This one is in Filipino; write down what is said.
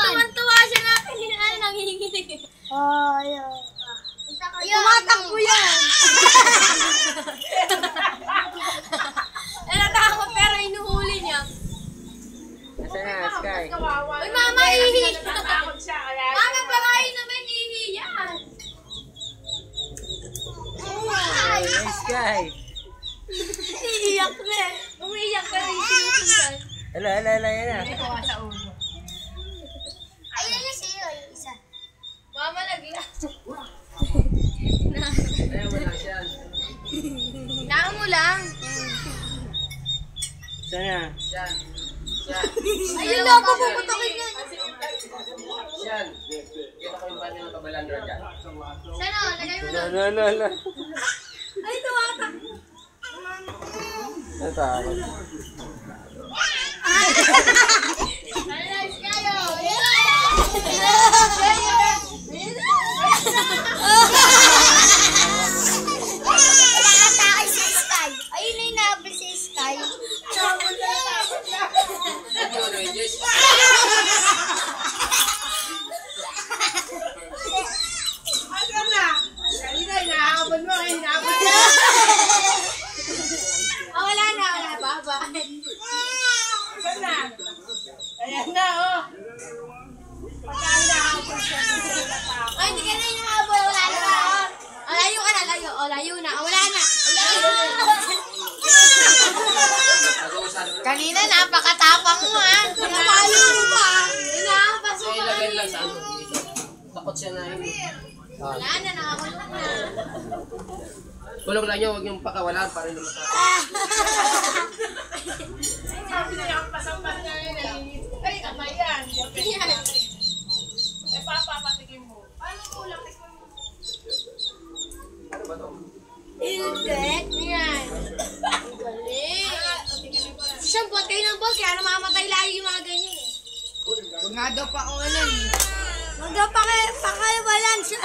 Tumantuwa siya na kanina. Nanginginig. Ayaw. Tumatakbo yan. Natakot pero inuhuli niya. Asa na, Sky? Uy, mama, ihi. Mama, pakain naman, ihi yan. Ay, Sky. Iiyak na. Umiiyak ka rin. Sinusundan. Ala, yan na. Ayun na siya, yung isa. Mama, naglas. Ayaw mo lang siya. Naan mo lang. Sana. Siya. Ayun lang, puputokin yan. Siyan. Kita ko yung banyo ng kabalandra dyan. Sana, lagay mo lang. Ala. Ay, tumatakbo. Natakot. Nice kayo. Nakatake si Sky. Ayun na yung nahabol si Sky. Wala na. Baba. Ayan na, oh. Ay, hindi ka na hinahabol. Wala na. Layo ka na, layo. Layo na. Wala na. Kanina napakatapang mo ha. Layo mo pa. Inaapasok ka. Ilagay lang sa ano. Takot siya na yun. Wala na, nakakulong na. Kulong lang nyo, huwag yung pakawalan para yung matakot. Sabi na yung pasampan niya yun eh. Ay, kamay yan. Eh, papapatikin mo. Paano ko lang? Ano ba to? Ildet. Yan. Galing. Siyang buhat kayo ng ball, kaya namamatay lagi yung mga ganyan eh. Huwag nga daw pa ako walan eh. Huwag daw pa kayo walan siya.